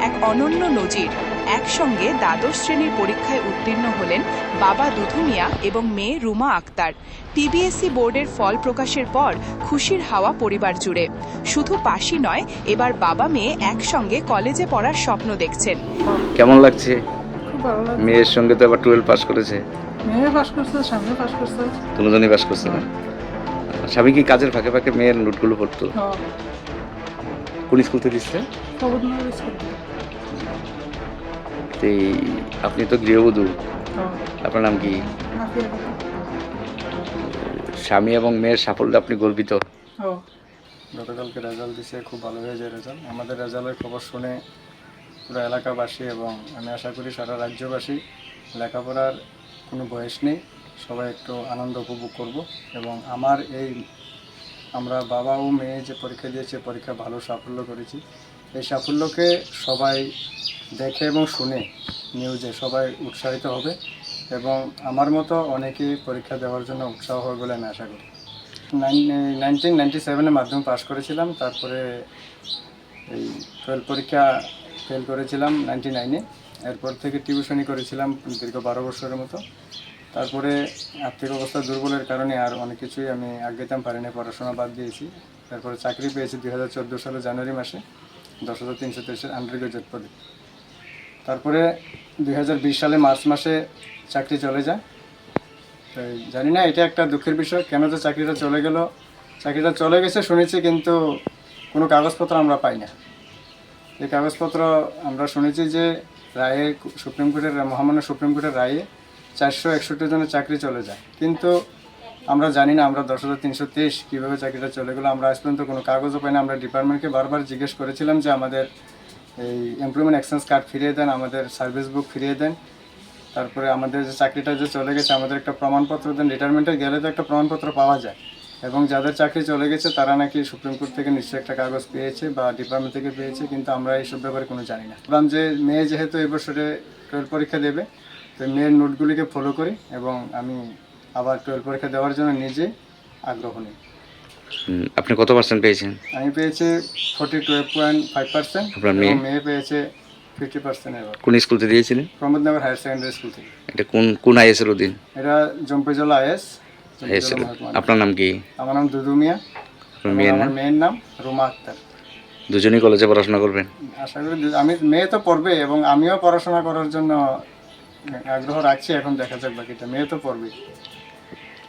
এক অনন্য নজির। একসঙ্গে দ্বাদশ শ্রেণীর পরীক্ষায় উত্তীর্ণ হলেন বাবা দুধু মিয়া এবং মেয়ে রুমা আক্তার। টিবিএসসি বোর্ডের ফল প্রকাশের পর খুশির হাওয়া পরিবার জুড়ে। শুধু পাশই নয়, এবার বাবা মেয়ে একসঙ্গে কলেজে পড়ার স্বপ্ন দেখছেন। কেমন লাগছে? খুব ভালো লাগছে। মেয়ের সঙ্গে তো আবার 12 পাস করেছে। মেয়ে পাস করছে, সামনে পাস করছে। দুজনেই পাস করছে না? স্বামী কি কাজের ফাঁকে ফাঁকে মেয়ের নোটগুলো পড়তো? হ্যাঁ, কোন স্কুল থেকে দিচ্ছে? প্রবোধনগর স্কুল। এই আপনি তো গৃহবধূ, হ্যাঁ, আপনার নাম কি? আফিয়া খাতুন। স্বামী এবং মেয়ের সাফল্যে আপনি গর্বিত? হ্যাঁ, গতকালকে রেজাল্ট দিছে, খুব ভালো হয়েছে রেজাল্ট। আমাদের রেজাল্টের খবর শুনে পুরো এলাকাবাসী এবং আমি আশা করি সারা রাজ্যবাসী, লেখাপড়ার কোনো বয়স নেই, সবাই একটু আনন্দ উপভোগ করব। এবং আমার আমরা বাবা ও মেয়ে যে পরীক্ষা দিয়েছে, পরীক্ষা ভালো সাফল্য করেছি। এই সাফল্যকে সবাই দেখে এবং শুনে নিউজে সবাই উৎসাহিত হবে এবং আমার মতো অনেকেই পরীক্ষা দেওয়ার জন্য উৎসাহ হবে বলে আমি আশা করি। 1997-এ মাধ্যমিক পাস করেছিলাম, তারপরে এই 12 পরীক্ষা ফেল করেছিলাম 99-এ। এরপর থেকে টিউশনি করেছিলাম দীর্ঘ 12 বছরের মতো। তারপরে আর্থিক অবস্থা দুর্বলের কারণে আর অনেক কিছুই আমি আগাইতে পারিনি, পড়াশোনা বাদ দিয়েছি। তারপরে চাকরি পেয়েছি 2014 সালের জানুয়ারি মাসে 10,323-এর আন্ডার গ্রাজুয়েট পদে। তারপরে 2020 সালে মার্চ মাসে চাকরি চলে যায়। তো জানি না, এটা একটা দুঃখের বিষয়, কেন যে চাকরিটা চলে গেল। চাকরিটা চলে গেছে শুনেছি, কিন্তু কোনো কাগজপত্র আমরা পাই না। এই কাগজপত্র আমরা শুনেছি যে রায়ে, সুপ্রিম কোর্টের, মহামান্য সুপ্রিম কোর্টের রায়ে 461 জনের চাকরি চলে যায়, কিন্তু আমরা জানি না আমরা 10,323 কীভাবে চাকরিটা চলে গেলো। আমরা আজ পর্যন্ত কোনো কাগজও পাই না। আমরা ডিপার্টমেন্টকে বারবার জিজ্ঞেস করেছিলাম যে আমাদের এই এমপ্লয়মেন্ট এক্সচেঞ্জ কার্ড ফিরিয়ে দেন, আমাদের সার্ভিস বুক ফিরিয়ে দেন, তারপরে আমাদের যে চাকরিটা যে চলে গেছে আমাদের একটা প্রমাণপত্র দেন। রিটায়ারমেন্টে গেলে তো একটা প্রমাণপত্র পাওয়া যায়, এবং যাদের চাকরি চলে গেছে তারা নাকি সুপ্রিম কোর্ট থেকে নিশ্চয়ই একটা কাগজ পেয়েছে বা ডিপার্টমেন্ট থেকে পেয়েছে, কিন্তু আমরা এইসব ব্যাপারে কোনো জানি না। ভাবলাম যে মেয়ে যেহেতু এই বছরে 12 পরীক্ষা দেবে, তো মেয়ের নোটগুলিকে ফলো করি এবং আমি আবার 12 পরীক্ষা দেওয়ার জন্য নিজে আগ্রহ নিই। আপনি কত পার্সেন্ট পেয়েছেন? আমি পেয়েছি 42.5%, আপনার এবং মেয়ে পেয়েছে 50%। এবার কোন স্কুল থেকে দিয়েছিলেন? প্রমোদনগর হায়ার সেকেন্ডারি স্কুল থেকে। এটা কোন আইএস এর অধীন? এটা জম্পেজলা আইএস। আপনার নাম কি? আমার নাম দুদু মিয়া। আমার মেয়ের নাম রুমা আক্তার। দুজনেই কলেজে পড়াশোনা করবেন? আশা করি আমি, মেয়ে তো পড়বে এবং আমিও পড়াশোনা করার জন্য আগ্রহ রাখছি। এখন দেখা যাক বাকিটা, মেয়ে তো পড়বে।